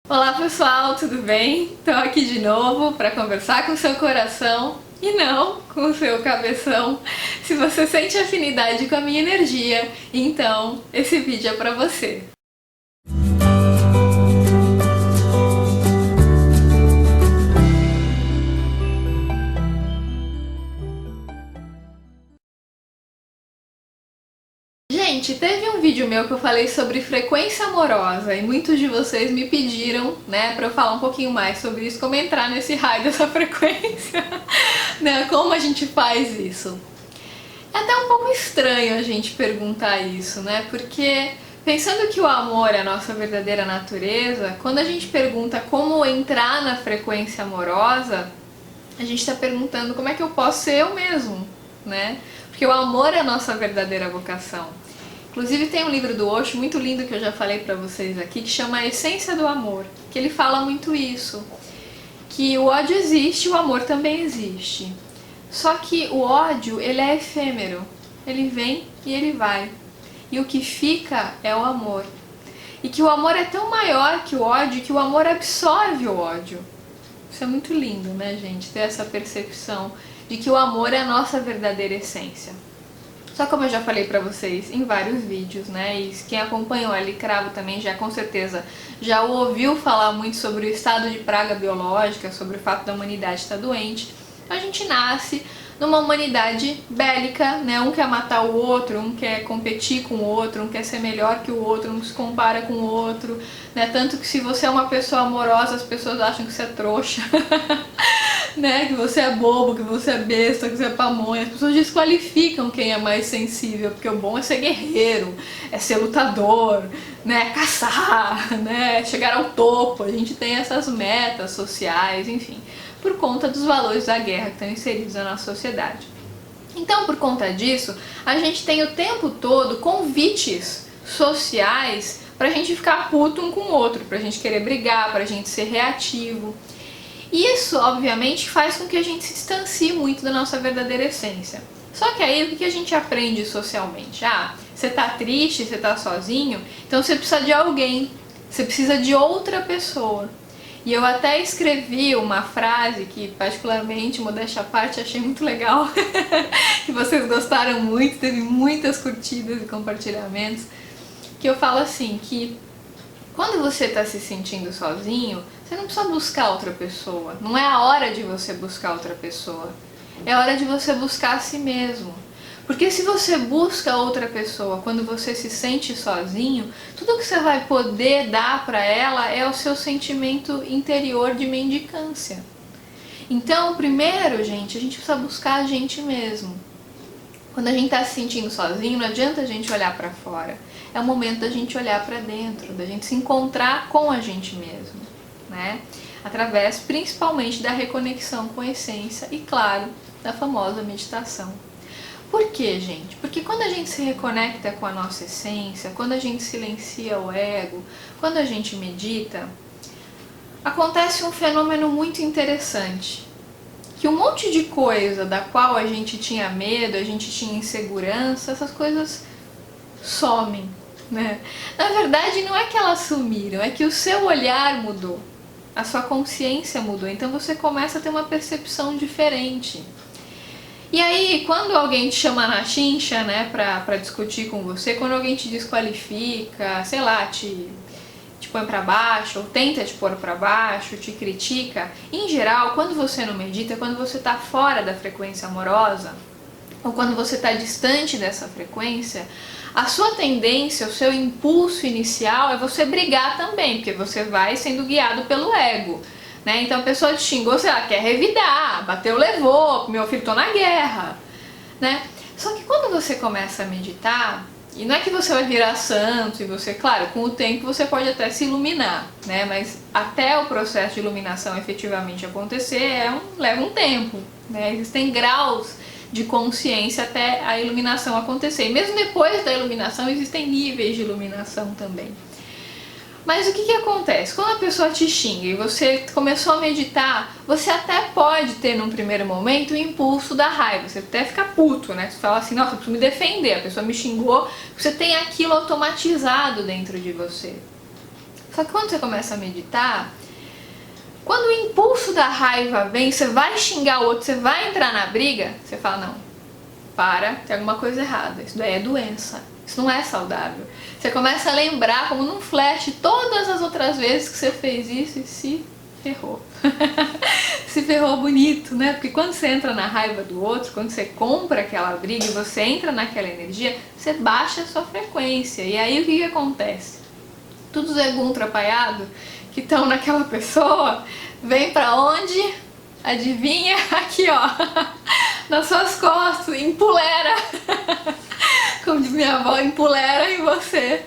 Olá pessoal, tudo bem? Estou aqui de novo para conversar com o seu coração e não com o seu cabeção. Se você sente afinidade com a minha energia, então esse vídeo é para você. Gente, teve um vídeo meu que eu falei sobre frequência amorosa e muitos de vocês me pediram, né, pra eu falar um pouquinho mais sobre isso, como entrar nesse raio dessa frequência, né, como a gente faz isso. É até um pouco estranho a gente perguntar isso, né, porque pensando que o amor é a nossa verdadeira natureza, quando a gente pergunta como entrar na frequência amorosa, a gente está perguntando como é que eu posso ser eu mesmo, né, porque o amor é a nossa verdadeira vocação. Inclusive tem um livro do Osho muito lindo que eu já falei pra vocês aqui, que chama A Essência do Amor, que ele fala muito isso, que o ódio existe, o amor também existe. Só que o ódio, ele é efêmero, ele vem e ele vai. E o que fica é o amor. E que o amor é tão maior que o ódio, que o amor absorve o ódio. Isso é muito lindo, né, gente? Ter essa percepção de que o amor é a nossa verdadeira essência. Só como eu já falei pra vocês em vários vídeos, né, e quem acompanhou a Ali Cravo também já com certeza já ouviu falar muito sobre o estado de praga biológica, sobre o fato da humanidade estar doente. A gente nasce numa humanidade bélica, né, um quer matar o outro, um quer competir com o outro, um quer ser melhor que o outro, um se compara com o outro, né, tanto que se você é uma pessoa amorosa as pessoas acham que você é trouxa. Né, que você é bobo, que você é besta, que você é pamonha. As pessoas desqualificam quem é mais sensível, porque o bom é ser guerreiro, é ser lutador, né, caçar, né, chegar ao topo. A gente tem essas metas sociais, enfim, por conta dos valores da guerra que estão inseridos na nossa sociedade. Então, por conta disso, a gente tem o tempo todo convites sociais pra gente ficar puto um com o outro, pra gente querer brigar, pra gente ser reativo. Isso, obviamente, faz com que a gente se distancie muito da nossa verdadeira essência. Só que aí, o que a gente aprende socialmente? Ah, você tá triste, você tá sozinho, então você precisa de alguém, você precisa de outra pessoa. E eu até escrevi uma frase que, particularmente, modéstia à parte, achei muito legal, que vocês gostaram muito, teve muitas curtidas e compartilhamentos, que eu falo assim, que quando você está se sentindo sozinho, você não precisa buscar outra pessoa. Não é a hora de você buscar outra pessoa. É a hora de você buscar a si mesmo. Porque se você busca outra pessoa quando você se sente sozinho, tudo que você vai poder dar para ela é o seu sentimento interior de mendicância. Então, primeiro, gente, a gente precisa buscar a gente mesmo. Quando a gente está se sentindo sozinho, não adianta a gente olhar para fora. É o momento da gente olhar para dentro, da gente se encontrar com a gente mesmo, né? Através principalmente da reconexão com a essência e, claro, da famosa meditação. Por quê, gente? Porque quando a gente se reconecta com a nossa essência, quando a gente silencia o ego, quando a gente medita, acontece um fenômeno muito interessante. Que um monte de coisa da qual a gente tinha medo, a gente tinha insegurança, essas coisas somem, né? Na verdade, não é que elas sumiram, é que o seu olhar mudou, a sua consciência mudou, então você começa a ter uma percepção diferente. E aí, quando alguém te chama na chincha, né, pra discutir com você, quando alguém te desqualifica, sei lá, te põe pra baixo, ou tenta te pôr pra baixo, te critica, em geral, quando você não medita, quando você tá fora da frequência amorosa, ou quando você tá distante dessa frequência, a sua tendência, o seu impulso inicial é você brigar também, porque você vai sendo guiado pelo ego, né? Então a pessoa te xingou, sei lá, quer revidar, bateu, levou, meu filho, tô na guerra, né? Só que quando você começa a meditar, e não é que você vai virar santo e você, claro, com o tempo você pode até se iluminar, né? Mas até o processo de iluminação efetivamente acontecer leva um tempo, né? Existem graus de consciência até a iluminação acontecer. E mesmo depois da iluminação existem níveis de iluminação também. Mas o que acontece? Quando a pessoa te xinga e você começou a meditar, você até pode ter num primeiro momento o impulso da raiva, você até fica puto, né? Você fala assim, nossa, eu preciso me defender, a pessoa me xingou, você tem aquilo automatizado dentro de você. Só que quando você começa a meditar, quando o impulso da raiva vem, você vai xingar o outro, você vai entrar na briga, você fala, não, para, tem alguma coisa errada, isso daí é doença, isso não é saudável. Você começa a lembrar, como num flash, todas as outras vezes que você fez isso e se ferrou. Se ferrou bonito, né? Porque quando você entra na raiva do outro, quando você compra aquela briga e você entra naquela energia, você baixa a sua frequência. E aí o que acontece? Todos os egum atrapalhados que estão naquela pessoa, vem pra onde? Adivinha? Aqui, ó, nas suas costas, empolera. Como diz minha avó, empolera em você,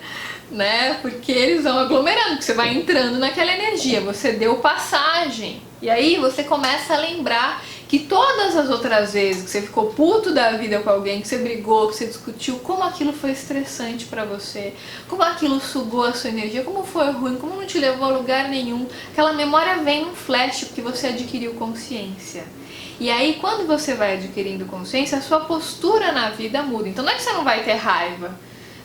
né? Porque eles vão aglomerando, porque você vai entrando naquela energia, você deu passagem. E aí você começa a lembrar que todas as outras vezes que você ficou puto da vida com alguém, que você brigou, que você discutiu, como aquilo foi estressante pra você, como aquilo sugou a sua energia, como foi ruim, como não te levou a lugar nenhum. Aquela memória vem num flash porque você adquiriu consciência. E aí quando você vai adquirindo consciência, a sua postura na vida muda. Então não é que você não vai ter raiva.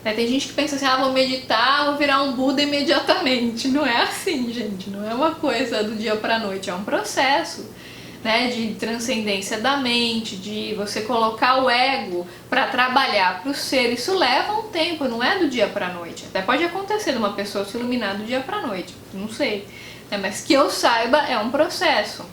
Tem gente que pensa assim, ah, vou meditar, vou virar um Buda imediatamente. Não é assim, gente, não é uma coisa do dia pra noite, é um processo, né, de transcendência da mente, de você colocar o ego para trabalhar para o ser. Isso leva um tempo, não é do dia para noite. Até pode acontecer de uma pessoa se iluminar do dia para noite, não sei, né, mas que eu saiba é um processo.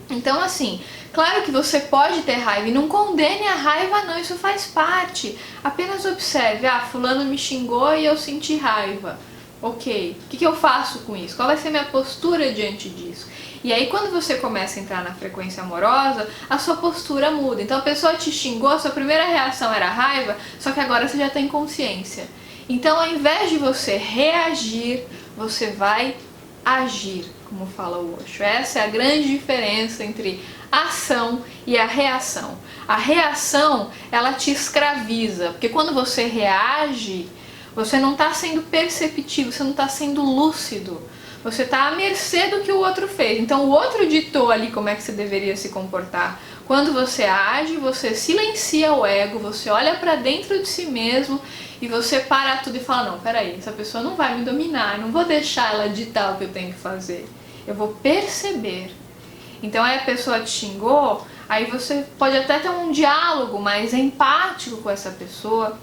Então assim, claro que você pode ter raiva e não condene a raiva não, isso faz parte. Apenas observe, ah, fulano me xingou e eu senti raiva. Ok, o que eu faço com isso? Qual vai ser minha postura diante disso? E aí quando você começa a entrar na frequência amorosa, a sua postura muda. Então a pessoa te xingou, a sua primeira reação era raiva, só que agora você já tem consciência. Então ao invés de você reagir, você vai agir, como fala o Osho. Essa é a grande diferença entre a ação e a reação. A reação, ela te escraviza, porque quando você reage, você não está sendo perceptivo, você não está sendo lúcido. Você está à mercê do que o outro fez. Então o outro ditou ali como é que você deveria se comportar. Quando você age, você silencia o ego, você olha para dentro de si mesmo e você para tudo e fala, não, peraí, essa pessoa não vai me dominar, eu não vou deixar ela ditar o que eu tenho que fazer. Eu vou perceber. Então aí a pessoa te xingou, aí você pode até ter um diálogo mais empático com essa pessoa,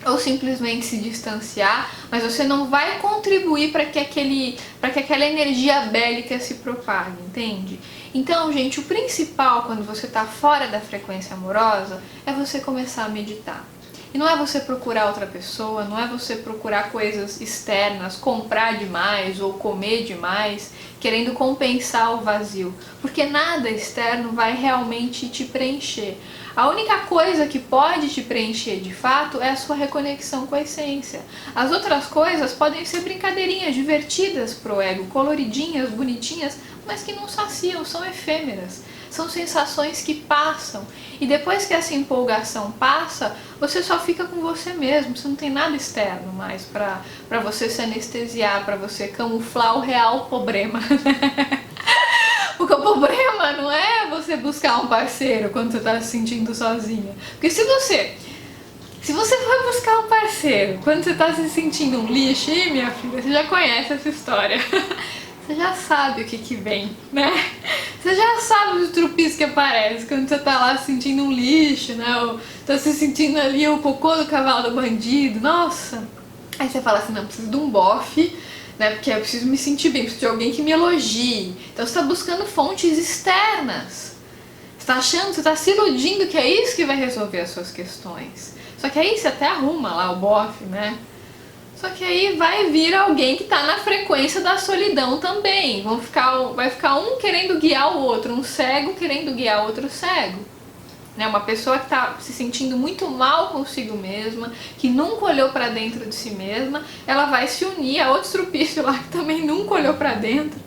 ou simplesmente se distanciar, mas você não vai contribuir para que aquela energia bélica se propague, entende? Então, gente, o principal quando você está fora da frequência amorosa é você começar a meditar. E não é você procurar outra pessoa, não é você procurar coisas externas, comprar demais ou comer demais, querendo compensar o vazio, porque nada externo vai realmente te preencher. A única coisa que pode te preencher de fato é a sua reconexão com a essência. As outras coisas podem ser brincadeirinhas divertidas pro ego, coloridinhas, bonitinhas, mas que não saciam, são efêmeras. São sensações que passam. E depois que essa empolgação passa, você só fica com você mesmo. Você não tem nada externo mais pra você se anestesiar, pra você camuflar o real problema. Porque o problema não é você buscar um parceiro quando você tá se sentindo sozinha. Porque se você for buscar um parceiro quando você tá se sentindo um lixo, ih, minha filha, você já conhece essa história. Você já sabe o que vem, né? Você já sabe os trupiços que aparecem quando você tá lá se sentindo um lixo, né? Ou tá se sentindo ali o cocô do cavalo do bandido, nossa. Aí você fala assim, não, preciso de um bofe, né? Porque eu preciso me sentir bem, preciso de alguém que me elogie. Então você tá buscando fontes externas. Você tá achando, você tá se iludindo que é isso que vai resolver as suas questões. Só que aí você até arruma lá o bofe, né? Só que aí vai vir alguém que está na frequência da solidão também. Vai ficar um querendo guiar o outro, um cego querendo guiar outro cego. Né? Uma pessoa que está se sentindo muito mal consigo mesma, que nunca olhou para dentro de si mesma, ela vai se unir a outro estrupício lá que também nunca olhou para dentro.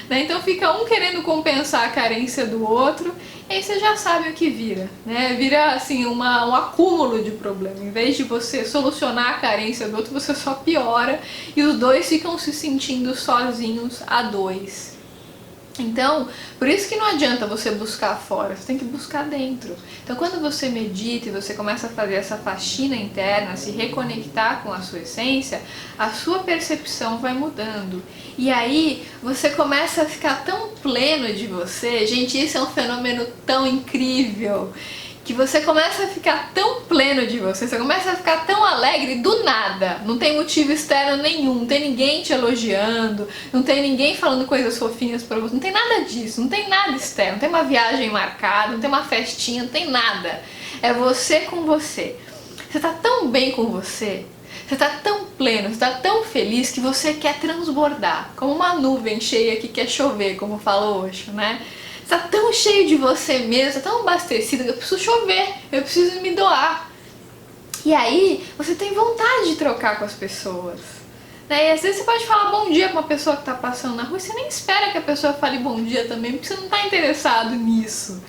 Né? Então fica um querendo compensar a carência do outro, e aí você já sabe o que vira, né? Vira assim um acúmulo de problema. Em vez de você solucionar a carência do outro, você só piora e os dois ficam se sentindo sozinhos a dois. Então, por isso que não adianta você buscar fora, você tem que buscar dentro. Então, quando você medita e você começa a fazer essa faxina interna, se reconectar com a sua essência, a sua percepção vai mudando. E aí, você começa a ficar tão pleno de você. Gente, isso é um fenômeno tão incrível, que você começa a ficar tão pleno de você, você começa a ficar tão alegre do nada, não tem motivo externo nenhum, não tem ninguém te elogiando, não tem ninguém falando coisas fofinhas pra você, não tem nada disso, não tem nada externo, não tem uma viagem marcada, não tem uma festinha, não tem nada. É você com você. Você tá tão bem com você, você tá tão pleno, você tá tão feliz que você quer transbordar, como uma nuvem cheia que quer chover, como fala o Osho, né? Você tá tão cheio de você mesmo, tá tão abastecido, eu preciso chover, eu preciso me doar. E aí, você tem vontade de trocar com as pessoas. Né? E às vezes você pode falar bom dia com uma pessoa que tá passando na rua e você nem espera que a pessoa fale bom dia também, porque você não tá interessado nisso.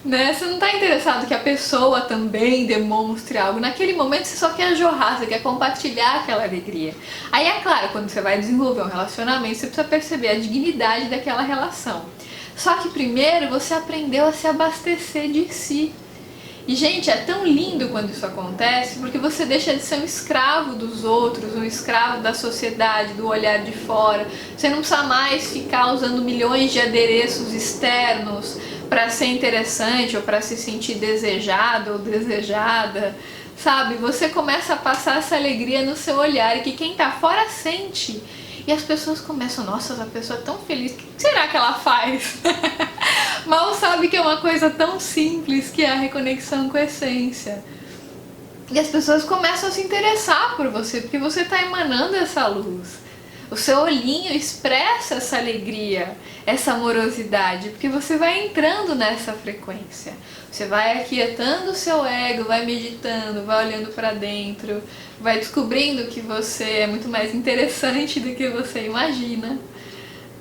Né? Você não tá interessado que a pessoa também demonstre algo. Naquele momento você só quer jorrar, você quer compartilhar aquela alegria. Aí é claro, quando você vai desenvolver um relacionamento, você precisa perceber a dignidade daquela relação. Só que primeiro você aprendeu a se abastecer de si. E gente, é tão lindo quando isso acontece, porque você deixa de ser um escravo dos outros, um escravo da sociedade, do olhar de fora. Você não precisa mais ficar usando milhões de adereços externos para ser interessante ou para se sentir desejado ou desejada. Sabe? Você começa a passar essa alegria no seu olhar e que quem tá fora sente. E as pessoas começam, nossa, essa pessoa é tão feliz, o que será que ela faz? Mal sabe que é uma coisa tão simples, que é a reconexão com a essência. E as pessoas começam a se interessar por você, porque você está emanando essa luz. O seu olhinho expressa essa alegria, essa amorosidade, porque você vai entrando nessa frequência. Você vai aquietando o seu ego, vai meditando, vai olhando para dentro, vai descobrindo que você é muito mais interessante do que você imagina,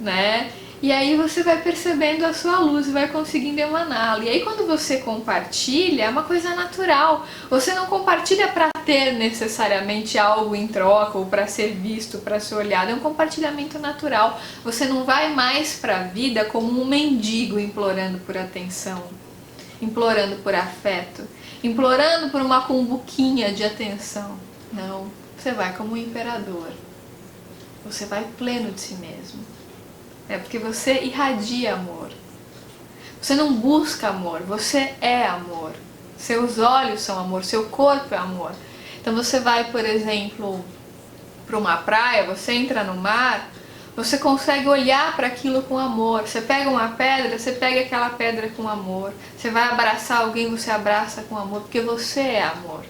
né? E aí você vai percebendo a sua luz e vai conseguindo emaná-la. E aí quando você compartilha, é uma coisa natural. Você não compartilha para ter necessariamente algo em troca ou para ser visto, para ser olhado. É um compartilhamento natural. Você não vai mais para a vida como um mendigo implorando por atenção, implorando por afeto, implorando por uma cumbuquinha de atenção. Não, você vai como um imperador. Você vai pleno de si mesmo. É porque você irradia amor. Você não busca amor, você é amor. Seus olhos são amor, seu corpo é amor. Então você vai, por exemplo, para uma praia, você entra no mar, você consegue olhar para aquilo com amor. Você pega uma pedra, você pega aquela pedra com amor. Você vai abraçar alguém, você abraça com amor, porque você é amor.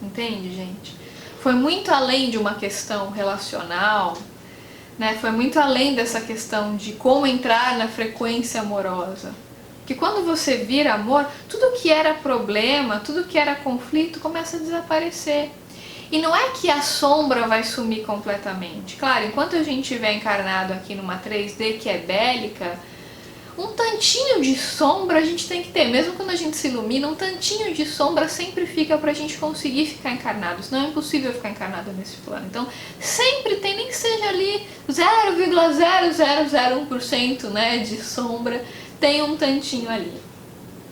Entende, gente? Foi muito além de uma questão relacional, né? Foi muito além dessa questão de como entrar na frequência amorosa. Porque quando você vira amor, tudo que era problema, tudo que era conflito começa a desaparecer. E não é que a sombra vai sumir completamente. Claro, enquanto a gente estiver encarnado aqui numa 3D que é bélica, um tantinho de sombra a gente tem que ter. Mesmo quando a gente se ilumina, um tantinho de sombra sempre fica pra gente conseguir ficar encarnado. Senão é impossível ficar encarnado nesse plano. Então sempre tem, nem que seja ali 0,0001%, né, de sombra, tem um tantinho ali.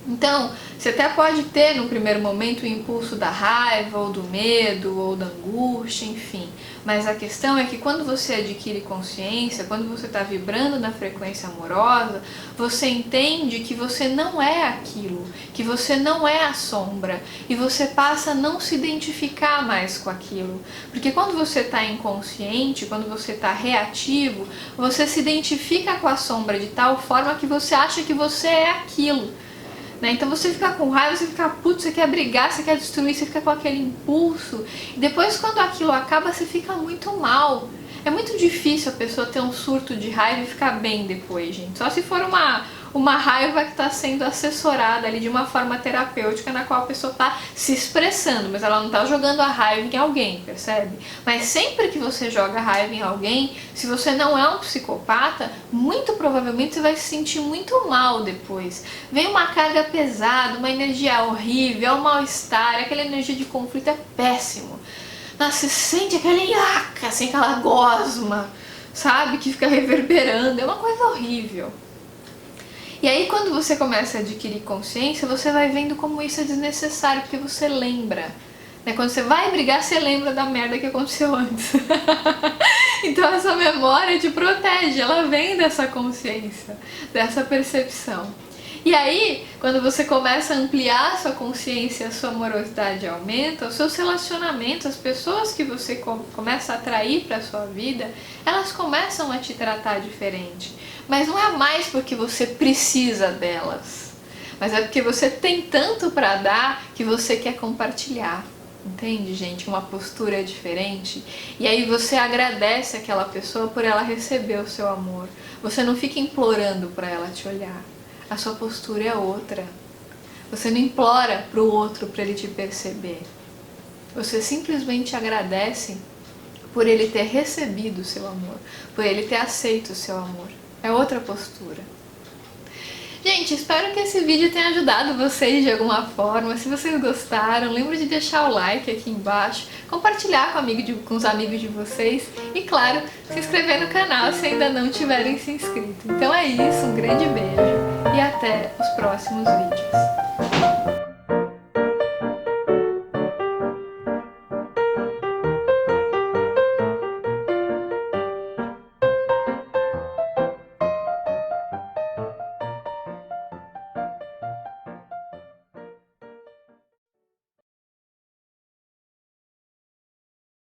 Então, você até pode ter no primeiro momento o impulso da raiva, ou do medo, ou da angústia, enfim. Mas a questão é que quando você adquire consciência, quando você está vibrando na frequência amorosa, você entende que você não é aquilo, que você não é a sombra, e você passa a não se identificar mais com aquilo. Porque quando você está inconsciente, quando você está reativo, você se identifica com a sombra de tal forma que você acha que você é aquilo. Né? Então você fica com raiva, você fica puto, você quer brigar, você quer destruir, você fica com aquele impulso. E depois quando aquilo acaba, você fica muito mal. É muito difícil a pessoa ter um surto de raiva e ficar bem depois, gente. Só se for uma raiva que está sendo assessorada ali de uma forma terapêutica, na qual a pessoa está se expressando, mas ela não está jogando a raiva em alguém, percebe? Mas sempre que você joga raiva em alguém, se você não é um psicopata, muito provavelmente você vai se sentir muito mal depois. Vem uma carga pesada, uma energia horrível, um mal-estar, aquela energia de conflito é péssimo. Nossa, você sente aquele assim, aquela gosma, sabe? Que fica reverberando, é uma coisa horrível. E aí quando você começa a adquirir consciência, você vai vendo como isso é desnecessário, porque você lembra. Né? Quando você vai brigar, você lembra da merda que aconteceu antes. Então essa memória te protege, ela vem dessa consciência, dessa percepção. E aí, quando você começa a ampliar a sua consciência, a sua amorosidade aumenta, os seus relacionamentos, as pessoas que você começa a atrair para a sua vida, elas começam a te tratar diferente. Mas não é mais porque você precisa delas, mas é porque você tem tanto para dar que você quer compartilhar. Entende, gente? Uma postura diferente. E aí você agradece aquela pessoa por ela receber o seu amor. Você não fica implorando para ela te olhar. A sua postura é outra. Você não implora para o outro para ele te perceber. Você simplesmente agradece por ele ter recebido o seu amor, por ele ter aceito o seu amor. É outra postura. Gente, espero que esse vídeo tenha ajudado vocês de alguma forma. Se vocês gostaram, lembra de deixar o like aqui embaixo, compartilhar com os amigos de vocês e, claro, se inscrever no canal se ainda não tiverem se inscrito. Então é isso, um grande beijo e até os próximos vídeos.